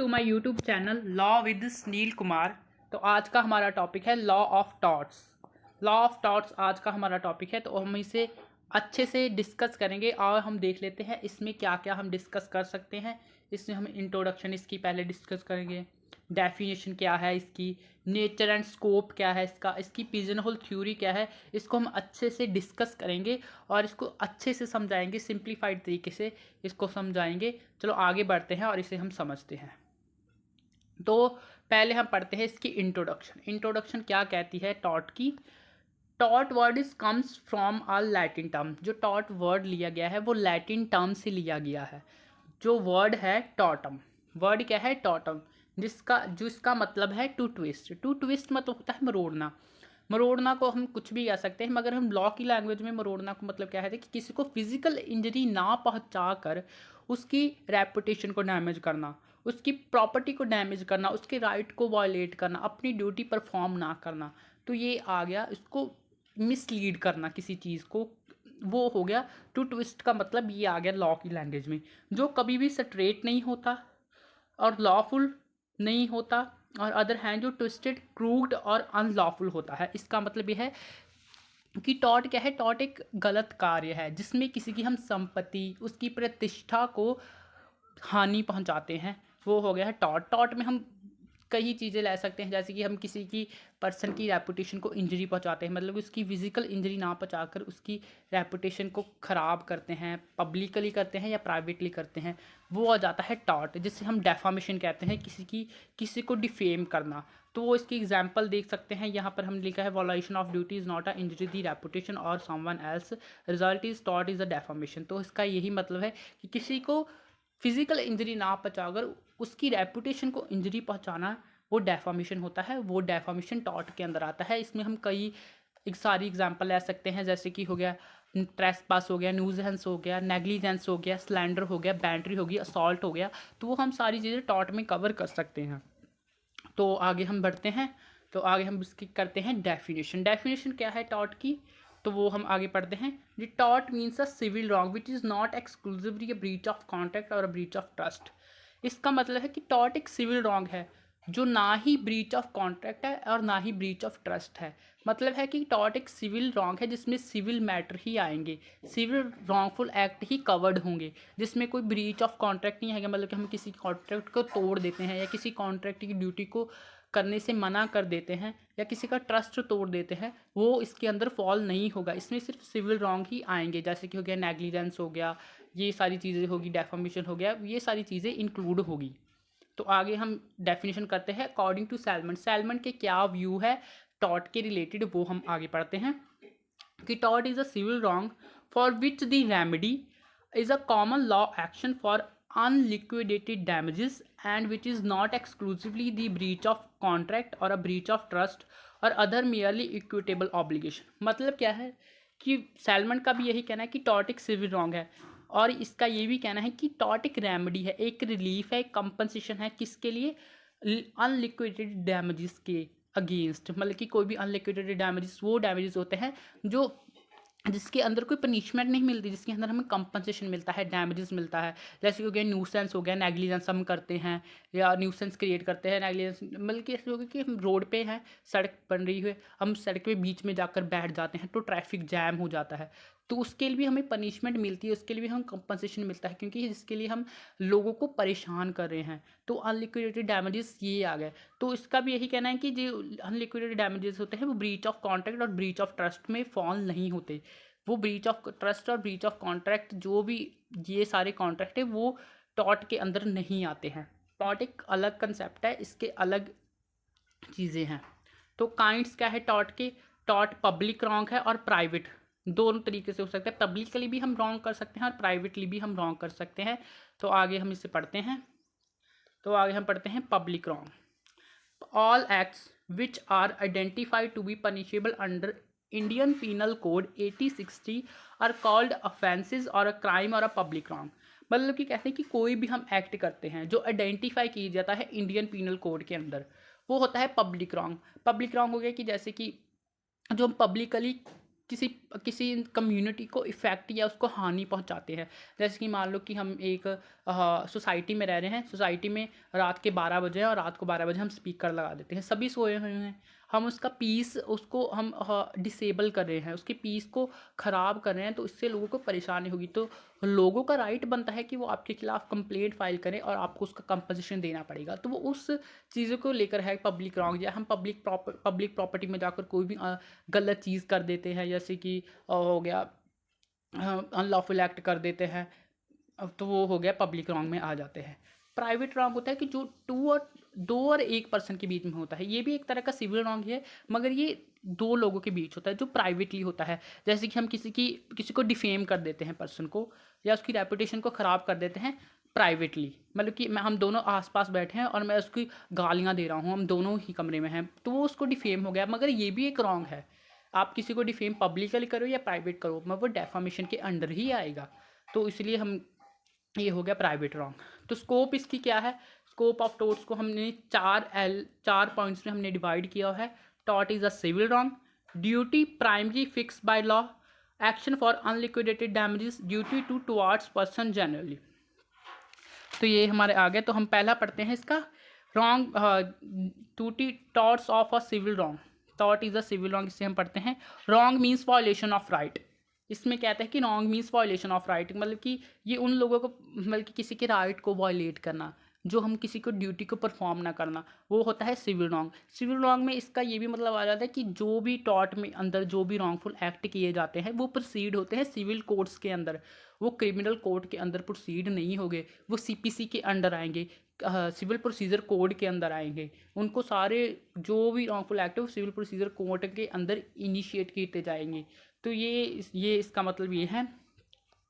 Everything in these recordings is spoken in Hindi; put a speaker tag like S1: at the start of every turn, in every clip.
S1: To my YouTube channel law with Sunil Kumar. तो आज का हमारा टॉपिक है law of torts. Law of torts आज का हमारा टॉपिक है, तो हम इसे अच्छे से डिस्कस करेंगे और हम देख लेते हैं इसमें क्या क्या हम डिस्कस कर सकते हैं। इसमें हम इंट्रोडक्शन इसकी पहले डिस्कस करेंगे, डेफिनेशन क्या है इसकी, नेचर एंड स्कोप क्या है इसका, इसकी पिजन होल थ्योरी क्या है, इसको हम अच्छे से डिस्कस करेंगे और इसको अच्छे से समझाएंगे, सिंप्लीफाइड तरीके से इसको समझाएंगे। चलो आगे बढ़ते हैं और इसे हम समझते हैं। तो पहले हम पढ़ते हैं इसकी इंट्रोडक्शन। इंट्रोडक्शन क्या कहती है टॉट की। Taught word is comes from a Latin term. जो टॉट वर्ड लिया गया है वो लैटिन टर्म से लिया गया है। जो वर्ड है टॉटम, वर्ड क्या है टॉटम, जिसका मतलब है टू ट्विस्ट। टू ट्विस्ट मतलब होता है मरोड़ना। मरोड़ना को हम कुछ भी कह सकते हैं, मगर हम लॉ की लैंग्वेज में मरोड़ना को मतलब क्या है कि किसी को फिजिकल इंजरी ना पहुंचा कर उसकी रेपुटेशन को डैमेज करना, उसकी प्रॉपर्टी को डैमेज करना, उसके राइट को वायलेट करना, अपनी ड्यूटी परफॉर्म ना करना। तो ये आ गया, इसको मिसलीड करना किसी चीज़ को, वो हो गया टू ट्विस्ट का मतलब। ये आ गया लॉ की लैंग्वेज में, जो कभी भी स्ट्रेट नहीं होता और लॉफुल नहीं होता, और अदर हैंड जो ट्विस्टेड, क्रूड और अनलॉफुल होता है। इसका मतलब ये है कि टॉट क्या है, टॉट एक गलत कार्य है जिसमें किसी की हम संपत्ति, उसकी प्रतिष्ठा को हानि पहुंचाते हैं, वो हो गया है टॉट। टॉट में हम कई चीज़ें ले सकते हैं, जैसे कि हम किसी की पर्सन की रेपुटेशन को इंजरी पहुंचाते हैं, मतलब उसकी फिजिकल इंजरी ना पहुंचाकर उसकी रेपुटेशन को ख़राब करते हैं, पब्लिकली करते हैं या प्राइवेटली करते हैं, वो आ जाता है टॉट, जिससे हम डेफामेशन कहते हैं, किसी को डिफेम करना। तो वो इसकी एग्जांपल देख सकते हैं, यहाँ पर हम लिखा है violation of duty is not a injury the reputation और समवन एल्स, रिजल्ट इज टॉट इज़ अ डेफामेशन। तो इसका यही मतलब है कि किसी को फिजिकल इंजरी ना पहुंचाकर उसकी रेपुटेशन को इंजरी पहुंचाना वो डेफामेशन होता है, वो डेफामेशन टॉट के अंदर आता है। इसमें हम एक सारी एग्जांपल ले सकते हैं, जैसे कि हो गया ट्रेसपास, हो गया न्यूजेंस, हो गया नेग्लिजेंस, हो गया स्लैंडर, हो गया बैटरी, हो गया असॉल्ट, हो गया। तो वो हम सारी चीज़ें टॉट में कवर कर सकते हैं। तो आगे हम बढ़ते हैं, तो आगे हम इसकी करते हैं डेफिनेशन। डेफिनेशन क्या है टॉट की, तो वो हम आगे पढ़ते हैं। द टॉट means a civil wrong which is not exclusively a breach of contract और अ ब्रीच ऑफ ट्रस्ट। इसका मतलब है कि टॉट एक सिविल रॉन्ग है जो ना ही ब्रीच ऑफ कॉन्ट्रैक्ट है और ना ही ब्रीच ऑफ ट्रस्ट है। मतलब है कि टॉट एक सिविल रॉन्ग है जिसमें सिविल मैटर ही आएंगे, सिविल रॉन्गफुल एक्ट ही कवर्ड होंगे, जिसमें कोई ब्रीच ऑफ कॉन्ट्रैक्ट नहीं है। मतलब कि हम किसी कॉन्ट्रैक्ट को तोड़ देते हैं या किसी कॉन्ट्रैक्ट की ड्यूटी को करने से मना कर देते हैं या किसी का ट्रस्ट तोड़ देते हैं, वो इसके अंदर फॉल नहीं होगा। इसमें सिर्फ सिविल रॉन्ग ही आएंगे, जैसे कि हो गया नेग्लिजेंस, हो गया, ये सारी चीज़ें होगी, डेफामेशन हो गया, ये सारी चीज़ें इंक्लूड होगी। तो आगे हम डेफिनेशन करते हैं अकॉर्डिंग टू सैलमन। सैलमन के क्या व्यू है टॉट के रिलेटेड, वो हम आगे पढ़ते हैं कि टॉट is a civil wrong for which the remedy is a common law action for unliquidated damages and which is not exclusively the breach of contract or a breach of trust or other merely equitable obligation। मतलब क्या है कि सैलमन का भी यही कहना है कि टॉट एक सिविल रॉन्ग है, और इसका ये भी कहना है कि टॉट एक रेमेडी है, एक रिलीफ है, एक कंपनसेशन है, किसके लिए, अनलिक्विडेटेड डैमेजेस के अगेंस्ट। मतलब कि कोई भी अनलिक्विडेटेड डैमेजेस वो डैमेजेस होते हैं जो जिसके अंदर कोई पनिशमेंट नहीं मिलती, जिसके अंदर हमें कंपनसेशन मिलता है, डैमेजेस मिलता है। जैसे हो गया न्यूसेंस, हो गया नेग्लिजेंस हम करते हैं या न्यूसेंस क्रिएट करते हैं, नेग्लिजेंस मतलब कि ऐसे हो गया कि हम रोड पे हैं, सड़क बन रही है, हम सड़क के बीच में जाकर बैठ जाते हैं तो ट्रैफिक जैम हो जाता है, तो उसके लिए भी हमें पनिशमेंट मिलती है, उसके लिए भी हम कंपनसेशन मिलता है, क्योंकि जिसके लिए हम लोगों को परेशान कर रहे हैं। तो अनलिक्विडेटेड डैमेजेस ये आ गए। तो इसका भी यही कहना है कि जो अनलिक्विडेटेड डैमेजेस होते हैं वो ब्रीच ऑफ कॉन्ट्रैक्ट और ब्रीच ऑफ ट्रस्ट में फॉल नहीं होते। वो ब्रीच ऑफ ट्रस्ट और ब्रीच ऑफ कॉन्ट्रैक्ट, जो भी ये सारे कॉन्ट्रैक्ट है, वो टॉट के अंदर नहीं आते हैं। टॉट एक अलग कंसेप्ट है, इसके अलग चीज़ें हैं। तो काइंड्स क्या है टॉट के, टॉट पब्लिक रॉन्ग है और प्राइवेट, दोनों तरीके से हो सकता है। पब्लिकली भी हम रॉन्ग कर सकते हैं और प्राइवेटली भी हम रॉन्ग कर सकते हैं। तो आगे हम इसे पढ़ते हैं, तो आगे हम पढ़ते हैं public wrong. All acts which are identified to be punishable under Indian Penal Code 8060 are called offences और अ क्राइम और अ पब्लिक रॉन्ग। मतलब कि कहते हैं कि कोई भी हम एक्ट करते हैं जो आइडेंटिफाई किया जाता है इंडियन पीनल कोड के अंदर, वो होता है पब्लिक रॉन्ग। पब्लिक रॉन्ग हो गया कि जैसे कि जो हम पब्लिकली किसी किसी कम्युनिटी को इफ़ेक्ट या उसको हानि पहुंचाते हैं। जैसे कि मान लो कि हम एक सोसाइटी में रह रहे हैं, सोसाइटी में रात के 12 बजे हैं और रात को 12 बजे हम स्पीकर लगा देते हैं, सभी सोए हुए हैं, हम उसका पीस उसको हम डिसेबल कर रहे हैं, उसके पीस को ख़राब कर रहे हैं, तो इससे लोगों को परेशानी होगी। तो लोगों का राइट बनता है कि वो आपके खिलाफ़ कंप्लेंट फाइल करें और आपको उसका कंपनसेशन देना पड़ेगा। तो वो उस चीज़ों को लेकर है पब्लिक रॉन्ग, या हम पब्लिक प्रॉपर्टी में जाकर कोई भी गलत चीज़ कर देते हैं, जैसे कि हो गया अनलॉफुल एक्ट कर देते हैं, तो वो हो गया पब्लिक रॉन्ग में आ जाते हैं। प्राइवेट रॉन्ग होता है कि जो दो और एक पर्सन के बीच में होता है, ये भी एक तरह का सिविल रॉन्ग है, मगर ये दो लोगों के बीच होता है जो प्राइवेटली होता है। जैसे कि हम किसी को डिफेम कर देते हैं पर्सन को, या उसकी रेपुटेशन को ख़राब कर देते हैं प्राइवेटली, मतलब कि हम दोनों आसपास बैठे हैं और मैं उसकी गालियाँ दे रहा हूँ, हम दोनों ही कमरे में हैं, तो वो उसको डिफेम हो गया। मगर ये भी एक रॉन्ग है, आप किसी को डिफेम पब्लिकली करो या प्राइवेट करो, मगर वो डेफामेशन के अंडर ही आएगा। तो इसलिए हम, ये हो गया प्राइवेट रॉन्ग। तो स्कोप इसकी क्या है, स्कोप ऑफ टॉर्ट्स को हमने चार पॉइंट्स में हमने डिवाइड किया है। Tort is a civil wrong, duty primary fix by law, action for unliquidated damages, duty to towards person generally. तो ये हमारे आ गए। तो हम पहला पढ़ते हैं इसका wrong, duty torts of a civil wrong. Tort is a civil wrong, इससे हम पढ़ते हैं wrong means violation of right. इसमें कहते हैं कि wrong means violation of right, मतलब कि ये उन लोगों को, मतलब कि किसी के राइट को वायलेट करना, जो हम किसी को ड्यूटी को परफॉर्म ना करना, वो होता है सिविल रॉन्ग। सिविल रॉन्ग में इसका ये भी मतलब आ जाता है कि जो भी टॉर्ट में अंदर जो भी रॉन्गफुल एक्ट किए जाते हैं वो प्रोसीड होते हैं सिविल कोर्ट्स के अंदर, वो क्रिमिनल कोर्ट के अंदर प्रोसीड नहीं होंगे, वो सीपीसी के अंडर आएंगे, सिविल प्रोसीजर कोड के अंदर आएंगे। उनको सारे जो भी रॉन्गफुल एक्ट है वो सिविल प्रोसीजर कोड के अंदर इनिशिएट किए जाएंगे। तो ये इसका मतलब ये है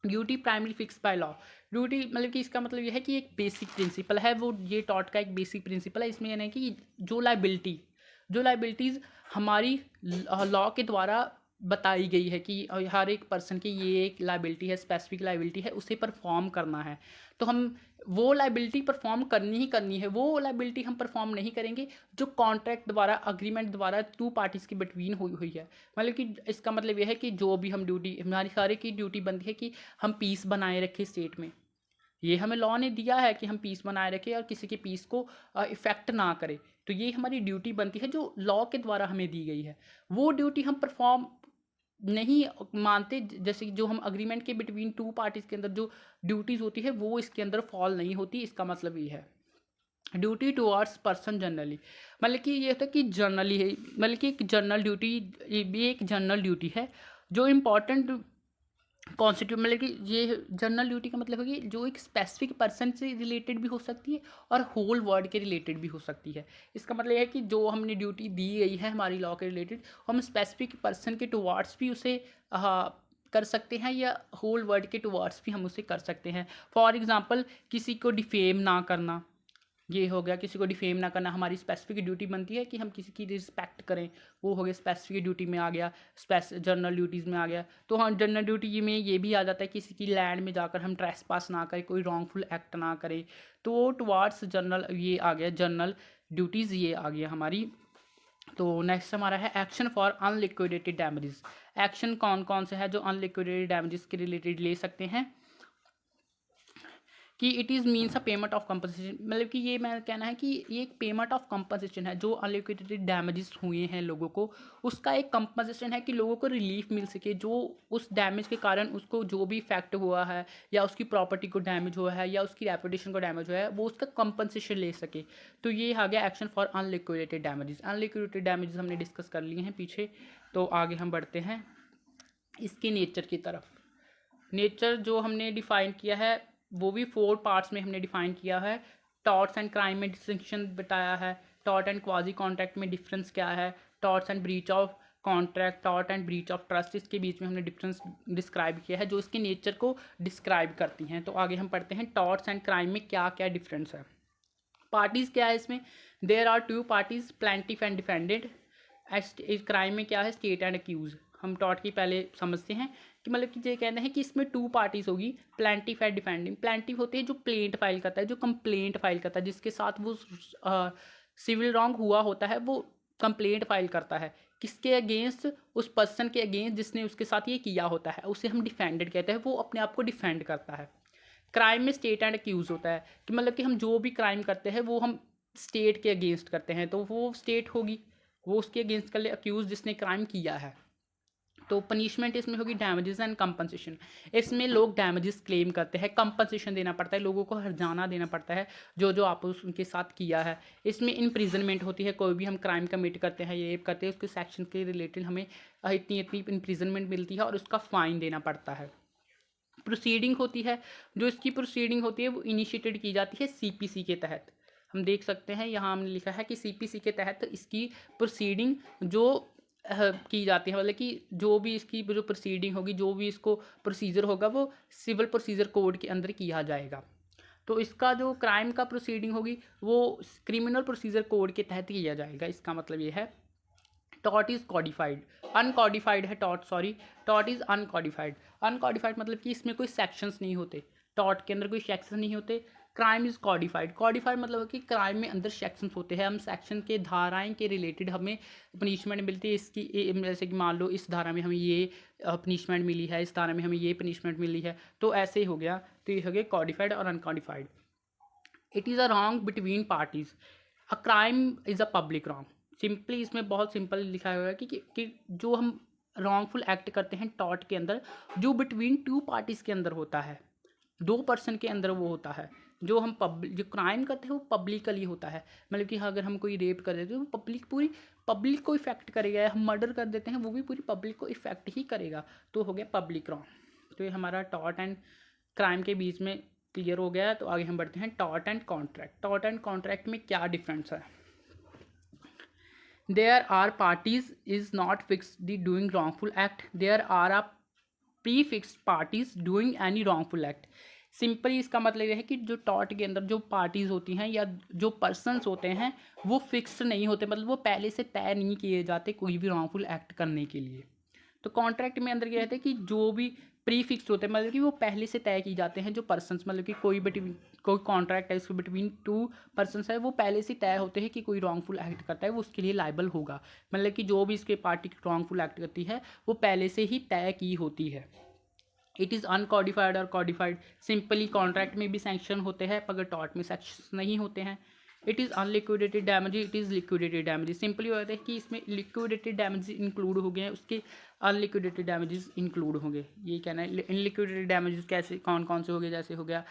S1: duty primary fix by law. Duty मतलब कि इसका मतलब ये है कि एक बेसिक प्रिंसिपल है, वो ये टॉर्ट का एक बेसिक प्रिंसिपल है। इसमें यह नहीं कि जो लाइबिलिटीज़ हमारी लॉ के द्वारा बताई गई है कि हर एक पर्सन की ये एक लाइबिलिटी है, स्पेसिफिक लाइबिलिटी है, उसे परफॉर्म करना है, तो हम वो लाइबिलिटी परफॉर्म करनी ही करनी है। वो लाइबिलिटी हम परफॉर्म नहीं करेंगे जो कॉन्ट्रैक्ट द्वारा, अग्रीमेंट द्वारा टू पार्टीज़ की बिटवीन हुई हुई है। मतलब कि इसका मतलब ये है कि जो भी हम ड्यूटी, हमारी सारे की ड्यूटी बनती है कि हम पीस बनाए रखें स्टेट में। ये हमें लॉ ने दिया है कि हम पीस बनाए रखें और किसी के पीस को इफ़ेक्ट ना करें। तो ये हमारी ड्यूटी बनती है जो लॉ के द्वारा हमें दी गई है। वो ड्यूटी हम परफॉर्म नहीं मानते, जैसे कि जो हम अग्रीमेंट के बिटवीन टू पार्टीज़ के अंदर जो ड्यूटीज़ होती है वो इसके अंदर फॉल नहीं होती। इसका मतलब ये है ड्यूटी टुवार्ड्स पर्सन जनरली, मतलब कि ये होता है कि जनरली है, मतलब कि एक जनरल ड्यूटी, ये भी एक जनरल ड्यूटी है जो इम्पॉर्टेंट कॉन्स्टिट्यूट, मतलब कि ये जनरल ड्यूटी का मतलब होगी जो एक स्पेसिफिक पर्सन से रिलेटेड भी हो सकती है और होल वर्ल्ड के रिलेटेड भी हो सकती है। इसका मतलब ये है कि जो हमने ड्यूटी दी गई है हमारी लॉ के रिलेटेड, हम स्पेसिफिक पर्सन के टुवार्ड्स भी उसे कर सकते हैं, या होल वर्ल्ड के टुवार्ड्स भी हम उसे कर सकते हैं। फॉर एग्ज़ाम्पल किसी को डिफेम ना करना, ये हो गया, किसी को डिफेम ना करना हमारी स्पेसिफिक ड्यूटी बनती है कि हम किसी की रिस्पेक्ट करें, वो हो गया स्पेसिफिक ड्यूटी में आ गया, जनरल ड्यूटीज़ में आ गया। तो हाँ, जनरल ड्यूटी में ये भी आ जाता है किसी की लैंड में जाकर हम ट्रेस पास ना करें, कोई रॉन्गफुल एक्ट ना करें। तो टुवार्ड्स जनरल ये आ गया, जनरल ड्यूटीज़ ये आ गया हमारी। तो नेक्स्ट हमारा है action for unliquidated damages. Action कौन कौन से है जो अनलिक्विडेटेड डैमेजेस के रिलेटेड ले सकते हैं कि it is means a payment of compensation, मतलब कि ये मैं कहना है कि ये एक पेमेंट ऑफ कंपनसेशन है। जो अनलिक्विडेटेड डैमेजेस हुए हैं लोगों को, उसका एक कंपनसेशन है कि लोगों को रिलीफ मिल सके, जो उस डैमेज के कारण उसको जो भी इफेक्ट हुआ है, या उसकी प्रॉपर्टी को डैमेज हुआ है, या उसकी रेपुटेशन को डैमेज हुआ है, वो उसका कंपनसेशन ले सके। तो ये आ गया action for unliquidated damages. Unliquidated damages हमने डिस्कस कर लिए हैं पीछे। तो आगे हम बढ़ते हैं इसके नेचर की तरफ। नेचर जो हमने डिफ़ाइन किया है वो भी 4 पार्ट्स में हमने डिफ़ाइन किया है। टॉर्ट्स एंड क्राइम में डिस्टिंक्शन बताया है, टॉर्ट एंड क्वाजी कॉन्ट्रैक्ट में डिफरेंस क्या है, torts and breach of contract, tort and breach of trust, इसके बीच में हमने डिफरेंस डिस्क्राइब किया है जो इसके नेचर को डिस्क्राइब करती हैं। तो आगे हम पढ़ते हैं टॉर्ट्स एंड क्राइम में क्या क्या डिफरेंस है। पार्टीज़ क्या है इसमें, there are 2 parties, plaintiff and defendant. इस क्राइम में क्या है, स्टेट एंड अक्यूज। हम टॉर्ट की पहले समझते हैं कि मतलब कि ये कहते हैं कि इसमें 2 पार्टीज होगी, प्लेंटिफ एंड डिफेंडिंग। प्लेंटिफ होती है जो प्लेंट फाइल करता है, जो कंप्लेंट फाइल करता है, जिसके साथ वो सिविल रॉन्ग हुआ होता है, वो कंप्लेंट फाइल करता है किसके अगेंस्ट, उस पर्सन के अगेंस्ट जिसने उसके साथ ये किया होता है, उसे हम डिफेंडेड कहते हैं, वो अपने आप को डिफेंड करता है। क्राइम में स्टेट एंड अक्यूज होता है कि मतलब कि हम जो भी क्राइम करते हैं वो हम स्टेट के अगेंस्ट करते हैं, तो वो स्टेट होगी, वो उसके अगेंस्ट कर ले अक्यूज जिसने क्राइम किया है। तो पनिशमेंट इसमें होगी डैमेजेस एंड कंपनसेशन। इसमें लोग डैमेजेस क्लेम करते हैं, कंपनसेशन देना पड़ता है, लोगों को हर्जाना देना पड़ता है जो जो आप उनके साथ किया है। इसमें इम्प्रिजनमेंट होती है, कोई भी हम क्राइम कमिट करते हैं, रेप करते हैं, उसके सेक्शन के रिलेटेड हमें इतनी इतनी इम्प्रिजनमेंट मिलती है और उसका फ़ाइन देना पड़ता है। प्रोसीडिंग होती है, जो इसकी प्रोसीडिंग होती है वो इनिशिएटेड की जाती है सीपीसी के तहत। हम देख सकते हैं यहाँ हमने लिखा है कि सीपीसी के तहत इसकी प्रोसीडिंग जो की जाती है, मतलब कि जो भी इसकी जो प्रोसीडिंग होगी, जो भी इसको प्रोसीजर होगा वो सिविल प्रोसीजर कोड के अंदर किया जाएगा। तो इसका जो क्राइम का प्रोसीडिंग होगी वो क्रिमिनल प्रोसीजर कोड के तहत किया जाएगा। इसका मतलब ये है टॉट इज़ कॉडिफाइड, अनकॉडिफाइड है टॉट, सॉरी, टॉट इज़ अनकॉडिफाइड। अनकॉडिफाइड मतलब कि इसमें कोई सेक्शंस नहीं होते, टॉट के अंदर कोई सेक्शन नहीं होते। क्राइम इज़ कॉडिफाइड, कॉडिफाइड मतलब कि क्राइम में अंदर सेक्शंस होते हैं, हम सेक्शन के धाराएं के रिलेटेड हमें पनिशमेंट मिलती है। इसकी जैसे कि मान लो इस धारा में हमें ये पनिशमेंट मिली है, इस धारा में हमें ये पनिशमेंट मिली है, तो ऐसे ही हो गया। तो ये हो गया कॉडिफाइड और uncodified. It is a wrong between parties, a crime is a public wrong. Simply इसमें बहुत सिंपल लिखा हुआ है कि जो हम रॉन्गफुल एक्ट करते हैं टॉट के अंदर, जो बिटवीन टू पार्टीज़ के अंदर होता है, दो पर्सन के अंदर वो होता है, जो हम पब्लिक जो क्राइम करते हैं वो पब्लिकली होता है। मतलब कि अगर हम कोई रेप कर देते हैं तो पब्लिक, पूरी पब्लिक को इफेक्ट करेगा, या हम मर्डर कर देते हैं वो भी पूरी पब्लिक को इफेक्ट ही करेगा, तो हो गया पब्लिक रॉन्ग। तो ये हमारा टॉट एंड क्राइम के बीच में क्लियर हो गया। तो आगे हम बढ़ते हैं taught and contract. Taught and contract में क्या डिफरेंस है? There are parties is not fixed the doing wrongful act, there are a prefixed parties doing any wrongful act। Simply इसका मतलब यह है कि जो टॉट के अंदर जो पार्टीज होती हैं या जो पर्सनस होते हैं वो फिक्स नहीं होते, मतलब वो पहले से तय नहीं किए जाते कोई भी रॉन्गफुल एक्ट करने के लिए। तो कॉन्ट्रैक्ट में अंदर क्या रहता है कि जो भी प्री फिक्स होते हैं, मतलब कि वो पहले से तय की जाते हैं, जो पर्सनस, मतलब कि कोई कॉन्ट्रैक्ट है इसको बिटवीन टू पर्सनस है, वो पहले से तय होते हैं कि कोई रॉन्गफुल एक्ट करता है वो उसके लिए लाइबल होगा। मतलब कि जो भी इसके पार्टी रॉन्गफुल एक्ट करती है वो पहले से ही तय की होती है। इट इज़ अनकॉडिफाइड और कॉडिफाइड, सिंपली कॉन्ट्रैक्ट में भी सैंक्शन होते हैं मगर टॉट में सैंक्शन नहीं होते हैं। It is unliquidated damage, it is liquidated damage. Simply होता है कि इसमें लिक्विडेटेड डैमेज इंक्लूड हो गए हैं, उसके अनलिक्विडेटेड डैमेजेस इंक्लूड होंगे। ये कहना है। इनलिक्विडेटेड डैमेजेस कैसे कौन कौन से हो गए? जैसे हो गया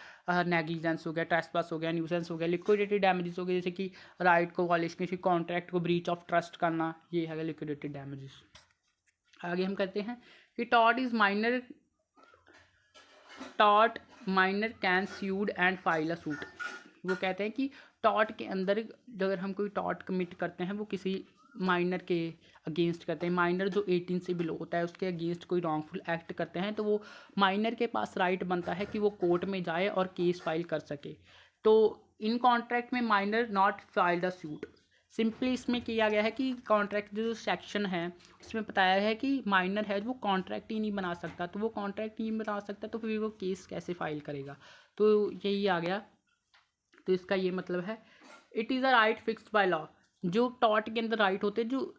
S1: नेग्लिजेंस हो गया, ट्रेसपास हो गया, न्यूसेंस हो गया। लिक्विडेटेड डैमेजेस हो गए जैसे कि राइट को वायलेशन, किसी कॉन्ट्रैक्ट को ब्रीच ऑफ ट्रस्ट करना, ये है लिक्विडेटेड डैमेजेस। आगे हम कहते हैं कि टॉट is minor, taught minor can sued and file a suit. वो कहते हैं कि टॉट के अंदर अगर हम कोई टॉट कमिट करते हैं वो किसी माइनर के अगेंस्ट करते हैं, माइनर जो 18 से बिलो होता है उसके अगेंस्ट कोई रॉन्गफुल एक्ट करते हैं, तो वो माइनर के पास राइट बनता है कि वो कोर्ट में जाए और केस फाइल कर सके। तो इन कॉन्ट्रैक्ट में minor not filed a suit. Simply इसमें किया गया है कि कॉन्ट्रैक्ट जो सेक्शन है उसमें बताया है कि माइनर है वो कॉन्ट्रैक्ट ही नहीं बना सकता, तो वो कॉन्ट्रैक्ट नहीं बना सकता तो फिर वो केस कैसे फाइल करेगा? तो यही आ गया। तो इसका ये मतलब है it is a right fixed by law. जो टॉट के अंदर राइट होते हैं जो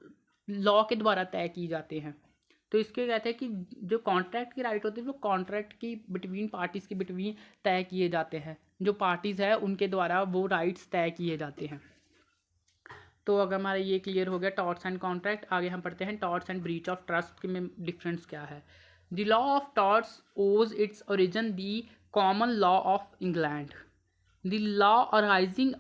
S1: लॉ के द्वारा तय की जाते हैं। तो इसके कहते हैं कि जो कॉन्ट्रैक्ट की राइट होती है वो कॉन्ट्रैक्ट की बिटवीन पार्टीज़ के बिटवीन तय किए जाते हैं, जो पार्टीज़ है उनके द्वारा वो राइट्स तय किए जाते हैं। तो अगर हमारा ये क्लियर हो गया टॉर्ट्स एंड कॉन्ट्रैक्ट, आगे हम पढ़ते हैं torts and breach of trust में डिफरेंस क्या है। The law of torts owes its origin the common law of England. The law arising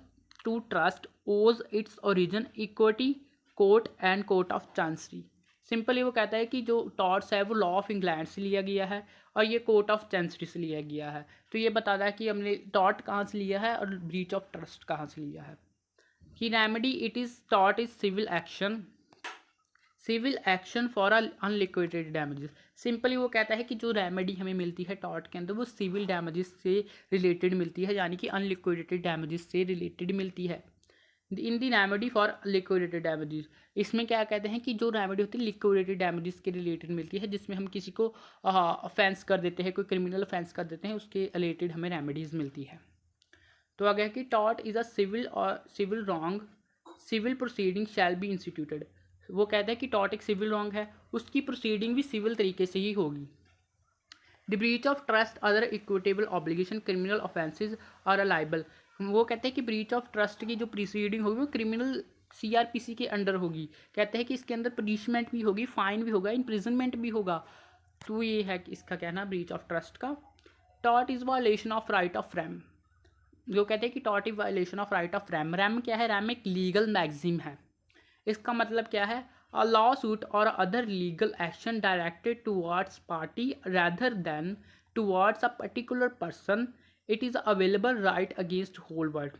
S1: to trust owes its origin equity court and court of chancery. Simply वो कहता है कि जो टॉर्ट्स है वो लॉ ऑफ इंग्लैंड से लिया गया है और ये कोर्ट ऑफ चांसरी से लिया गया है। तो ये बताता है कि हमने टॉर्ट कहाँ से लिया है और ब्रीच ऑफ ट्रस्ट कहाँ से लिया है। कि रेमेडी इट इज़ टॉट is civil action, civil action for unliquidated damages. Simply वो कहता है कि जो रेमेडी हमें मिलती है टॉट के अंदर वो सिविल डैमेजेस से रिलेटेड मिलती है, यानी कि अनलिक्विडेटेड डैमेजेस से रिलेटेड मिलती है। इन दी रेमेडी फॉर लिक्विडेटेड डैमेजेस, इसमें क्या कहते हैं कि जो रेमेडी होती है लिक्विडेटेड डैमेजेस के रिलेटेड मिलती है, जिसमें हम किसी को ऑफेंस कर देते हैं, कोई क्रिमिनल ऑफेंस कर देते हैं, उसके रिलेटेड हमें रेमेडीज़ मिलती है। तो आगे है कि टॉट इज़ अ सिविल और civil wrong, civil proceeding shall be instituted. वो कहता है कि टॉर्ट एक सिविल रॉन्ग है, उसकी प्रोसीडिंग भी सिविल तरीके से ही होगी। The breach of trust other equitable obligation criminal offences are a liable. वो कहते हैं कि ब्रीच ऑफ ट्रस्ट की जो प्रोसीडिंग होगी वो क्रिमिनल CRPC के अंडर होगी। कहते हैं कि इसके अंदर पनिशमेंट भी होगी, फाइन भी होगा, इम्प्रिजनमेंट भी होगा। तो ये है कि इसका कहना ब्रीच ऑफ ट्रस्ट का। Tort is violation of right of RAM. जो कहते हैं कि tort is violation of right of RAM. RAM क्या है? रैम एक लीगल मैगजिम है। इसका मतलब क्या है? अ लॉ सूट और other legal action directed towards party rather than towards a particular person, it is available right against whole world।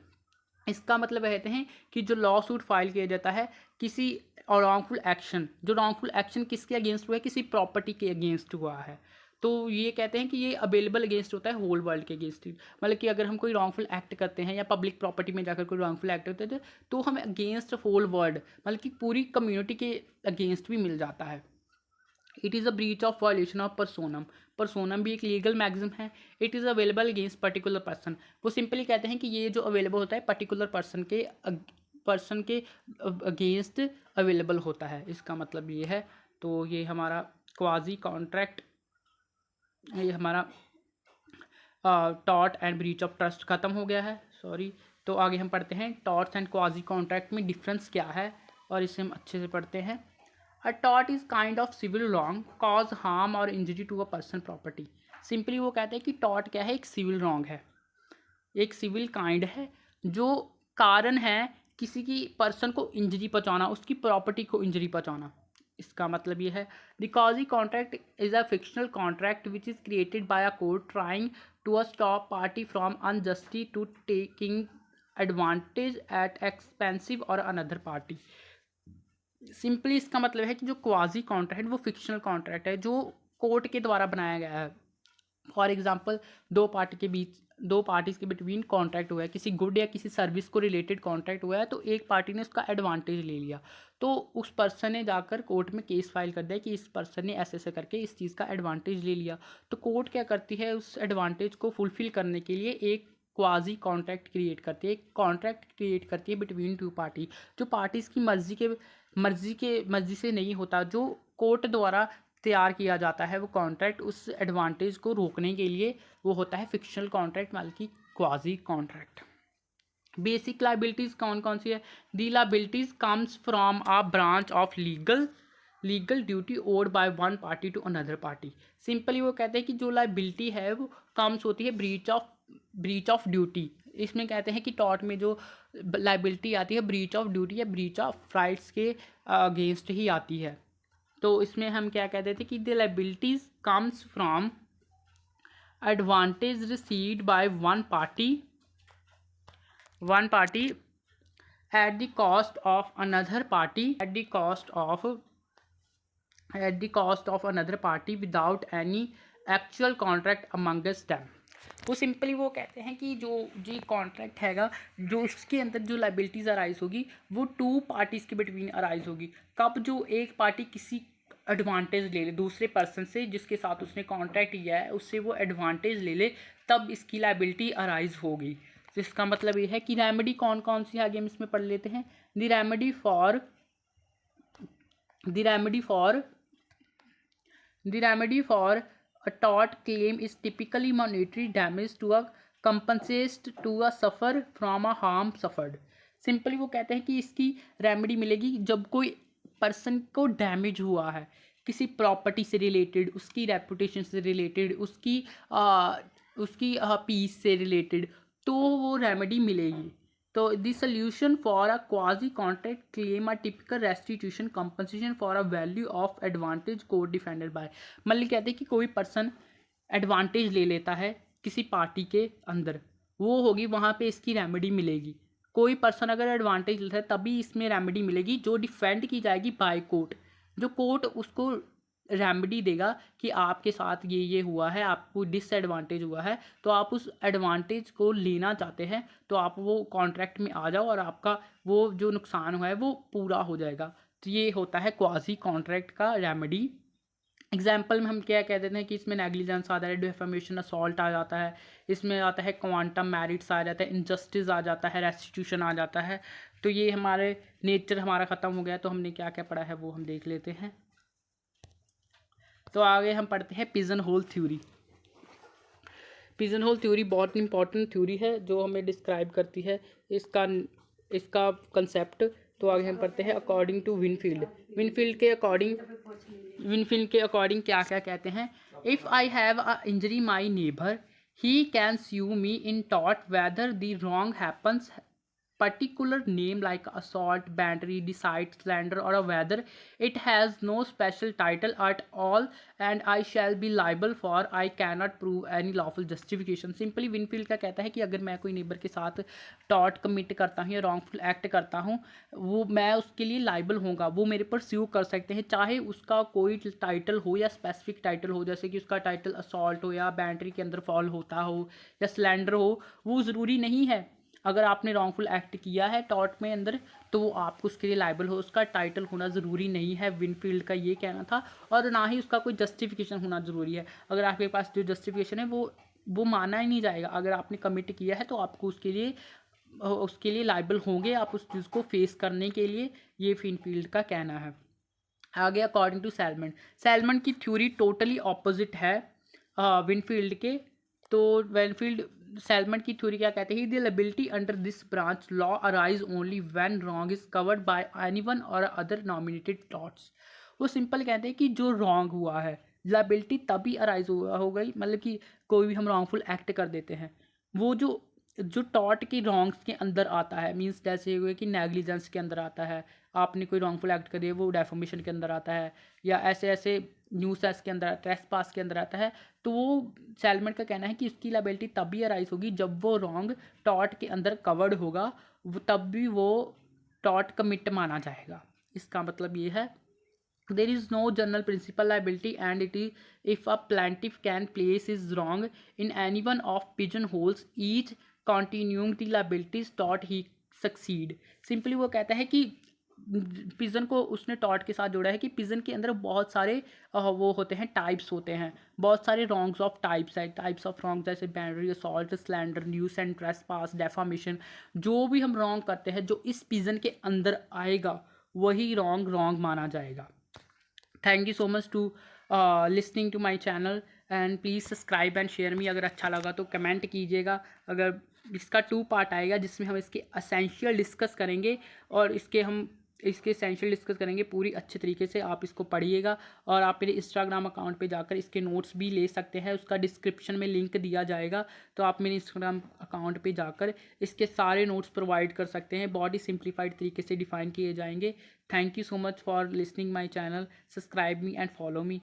S1: इसका मतलब कहते हैं कि जो लॉ सूट फाइल किया जाता है किसी और रॉन्गफुल एक्शन, जो रॉन्गफुल एक्शन किसके अगेंस्ट हुआ है? किसी प्रॉपर्टी के अगेंस्ट हुआ है। तो ये कहते हैं कि ये अवेलेबल अगेंस्ट होता है होल वर्ल्ड के अगेंस्ट। मतलब कि अगर हम कोई रॉन्गफुल एक्ट करते हैं या पब्लिक प्रॉपर्टी में जाकर कोई रॉन्गफुल एक्ट होता है तो हमें अगेंस्ट होल वर्ल्ड, मतलब कि पूरी कम्युनिटी के अगेंस्ट भी मिल जाता है। It is a breach of violation of personam. Personam भी एक लीगल मैगजिम है। It is available against particular person. वो सिंपली कहते हैं कि ये जो अवेलेबल होता है पर्टिकुलर पर्सन के अगेंस्ट अवेलेबल होता है। इसका मतलब ये है। तो ये हमारा क्वाजी कॉन्ट्रैक्ट, ये हमारा tort and breach of trust ख़त्म हो गया है। सॉरी। तो आगे हम पढ़ते हैं टॉर्ट्स एंड क्वाजी कॉन्ट्रैक्ट में डिफरेंस क्या है, और इसे हम अच्छे से पढ़ते हैं। A tort is kind of civil wrong cause harm और injury to a person property. Simply वो कहते हैं कि टॉर्ट क्या है? एक सिविल रॉन्ग है, एक सिविल काइंड है जो कारण है किसी की पर्सन को इंजरी पहुंचाना, उसकी प्रॉपर्टी को इंजरी पहुंचाना। इसका मतलब ये है the quasi contract is a fictional contract which is created by a court trying to stop party from unjustly to taking advantage at expensive और अनदर पार्टी। सिंपली इसका मतलब है कि जो क्वाजी कॉन्ट्रैक्ट वो फिक्शनल कॉन्ट्रैक्ट है जो कोर्ट के द्वारा बनाया गया है। फॉर एग्जांपल दो पार्टीज के बिटवीन कॉन्ट्रैक्ट हुआ है, किसी गुड या किसी सर्विस को रिलेटेड कॉन्ट्रैक्ट हुआ है, तो एक पार्टी ने उसका एडवांटेज ले लिया, तो उस पर्सन ने जाकर कोर्ट में केस फाइल कर दिया कि इस पर्सन ने ऐसे ऐसे करके इस चीज़ का एडवांटेज ले लिया। तो कोर्ट क्या करती है? उस एडवांटेज को फुलफिल करने के लिए एक क्वाजी कॉन्ट्रैक्ट क्रिएट करती है, एक कॉन्ट्रैक्ट क्रिएट करती है बिटवीन टू पार्टी, जो पार्टीज़ की मर्जी से नहीं होता, जो कोर्ट द्वारा तैयार किया जाता है वो कॉन्ट्रैक्ट उस एडवांटेज को रोकने के लिए, वो होता है फिक्शनल कॉन्ट्रैक्ट मतलब कि क्वाजी कॉन्ट्रैक्ट। बेसिक लाइबिलिटीज़ कौन कौन सी है? The liabilities comes from a branch of legal duty owed by one party to another party. Simply वो कहते हैं कि जो लाइबिलिटी है वो कम्स होती है ब्रीच ऑफ ड्यूटी। इसमें कहते हैं कि टॉर्ट में जो लाइबिलिटी आती है ब्रीच ऑफ ड्यूटी या ब्रीच ऑफ राइट्स के अगेंस्ट ही आती है। तो इसमें हम क्या कहते थे कि the liabilities comes from advantage received by one party at the cost of another party without any actual contract amongst them. वो सिंपली वो कहते हैं कि जो कॉन्ट्रैक्ट हैगा, जो उसके अंदर जो लाइबिलिटीज़ अराइज होगी वो टू पार्टीज़ के बिटवीन अराइज होगी। कब? जो एक पार्टी किसी एडवांटेज ले ले दूसरे पर्सन से जिसके साथ उसने कॉन्ट्रैक्ट किया है, उससे वो एडवांटेज ले ले, तब इसकी लाइबिलिटी अराइज होगी। तो इसका मतलब ये है कि रेमेडी कौन कौन सी आगे हम इसमें पढ़ लेते हैं। The remedy for a tort claim is typically monetary damage to a compensate to a suffer from a harm suffered। Simply वो कहते हैं कि इसकी रेमेडी मिलेगी जब कोई पर्सन को डैमेज हुआ है किसी प्रॉपर्टी से रिलेटेड, उसकी रेपुटेशन से रिलेटेड, उसकी पीस से रिलेटेड, तो वो रेमेडी मिलेगी। तो the solution for a quasi contract claim a typical restitution compensation for a value of advantage court defended bye. मतलब कहते हैं कि कोई पर्सन एडवांटेज ले लेता है किसी पार्टी के अंदर, वो होगी वहाँ पे इसकी रेमेडी मिलेगी। कोई पर्सन अगर एडवांटेज लेता है तभी इसमें रेमेडी मिलेगी जो डिफेंड की जाएगी बाय कोर्ट, जो कोर्ट उसको रेमेडी देगा कि आपके साथ ये हुआ है, आपको डिसएडवांटेज हुआ है, तो आप उस एडवांटेज को लेना चाहते हैं तो आप वो कॉन्ट्रैक्ट में आ जाओ और आपका वो जो नुकसान हुआ है वो पूरा हो जाएगा। तो ये होता है क्वाजी कॉन्ट्रैक्ट का रेमेडी। एग्जाम्पल में हम क्या कह देते हैं कि इसमें नेग्लिजेंस आ जाता है, डिफेमेशन, असॉल्ट आ जाता है, इसमें आता है क्वांटम मेरिट्स आ जाता है, इनजस्टिस आ जाता है, रेस्टिट्यूशन आ जाता है। तो ये हमारे नेचर हमारा ख़त्म हो गया, तो हमने क्या क्या पढ़ा है वो हम देख लेते हैं। तो आगे हम पढ़ते हैं pigeon whole theory. Pigeon whole theory बहुत इंपॉर्टेंट थ्योरी है जो हमें डिस्क्राइब करती है इसका इसका कंसेप्ट। तो आगे हम पढ़ते हैं अकॉर्डिंग टू विनफील्ड। विनफील्ड के अकॉर्डिंग क्या क्या कहते हैं। If I have a injury my neighbour he can sue me in tort whether the wrong happens particular name like assault, battery, deceit, slander or whether it has no special title at all and I shall be liable for I cannot prove any lawful justification। Simply Winfield का कहता है कि अगर मैं कोई नेबर के साथ टॉर्ट कमिट करता हूँ या रॉन्गफुल एक्ट करता हूँ, वो मैं उसके लिए लाइबल होगा, वो मेरे पर स्यू कर सकते हैं, चाहे उसका कोई टाइटल हो या स्पेसिफिक टाइटल हो, जैसे कि उसका टाइटल असॉल्ट हो या बैटरी के अंदर फॉल होता हो या स्लैंडर हो। वो ज़रूरी नहीं है, अगर आपने रॉन्गफुल एक्ट किया है टॉर्ट में अंदर तो वो आपको उसके लिए लाइबल हो, उसका टाइटल होना ज़रूरी नहीं है। विनफील्ड का ये कहना था। और ना ही उसका कोई जस्टिफिकेशन होना ज़रूरी है। अगर आपके पास जो जस्टिफिकेशन है वो माना ही नहीं जाएगा। अगर आपने कमिट किया है तो आपको उसके लिए लाइबल होंगे, आप उस चीज़ को फेस करने के लिए, ये विनफील्ड का कहना है। आगे अकॉर्डिंग टू सैलमन की थ्योरी टोटली ऑपोजिट है विनफील्ड के। तो विनफील्ड सैलमन की थ्योरी क्या कहते हैं, the liability under this branch law arise only when wrong is covered by anyone और अदर नॉमिनेटेड टॉर्ट्स। वो सिंपल कहते हैं कि जो रॉन्ग हुआ है लायबिलिटी तभी अराइज हो गई, मतलब कि कोई भी हम रॉन्गफुल एक्ट कर देते हैं, वो जो टॉर्ट की रॉन्ग्स के अंदर आता है, मींस जैसे हुए कि नेग्लिजेंस के अंदर आता है, आपने कोई रॉन्गफुल एक्ट कर दिया वो डेफोमेशन के अंदर आता है, या ऐसे ऐसे न्यूसेस के अंदर, ट्रेसपास के अंदर आता है। तो वो सैलमन का कहना है कि इसकी लायबिलिटी तभी अराइज होगी जब वो रॉन्ग टॉर्ट के अंदर कवर्ड होगा, तब भी वो टॉर्ट कमिट माना जाएगा। इसका मतलब ये है there is no general principal liability and it is if a plaintiff can place his wrong in any one of pigeonholes each continuing the liabilities tort he succeed। Simply वो कहता है कि पिजन को उसने टॉट के साथ जोड़ा है कि पिजन के अंदर बहुत सारे वो होते हैं, टाइप्स होते हैं, बहुत सारे रॉन्ग्स ऑफ टाइप्स है, टाइप्स ऑफ रॉन्ग जैसे battery, assault, slander, news and trespass, defamation. जो भी हम रॉन्ग करते हैं जो इस पिजन के अंदर आएगा वही रॉन्ग माना जाएगा। Thank you so much to listening to my channel and please subscribe and share me. अगर अच्छा लगा तो कमेंट कीजिएगा। अगर इसका 2 पार्ट आएगा जिसमें हम इसके असेंशियल डिस्कस करेंगे और इसके एसेंशियल डिस्कस करेंगे पूरी अच्छे तरीके से। आप इसको पढ़िएगा और आप मेरे इंस्टाग्राम अकाउंट पे जाकर इसके नोट्स भी ले सकते हैं, उसका डिस्क्रिप्शन में लिंक दिया जाएगा। तो आप मेरे इंस्टाग्राम अकाउंट पे जाकर इसके सारे नोट्स प्रोवाइड कर सकते हैं, बहुत ही सिंप्लीफाइड तरीके से डिफाइन किए जाएंगे। Thank you so much for listening my channel. Subscribe me and follow me.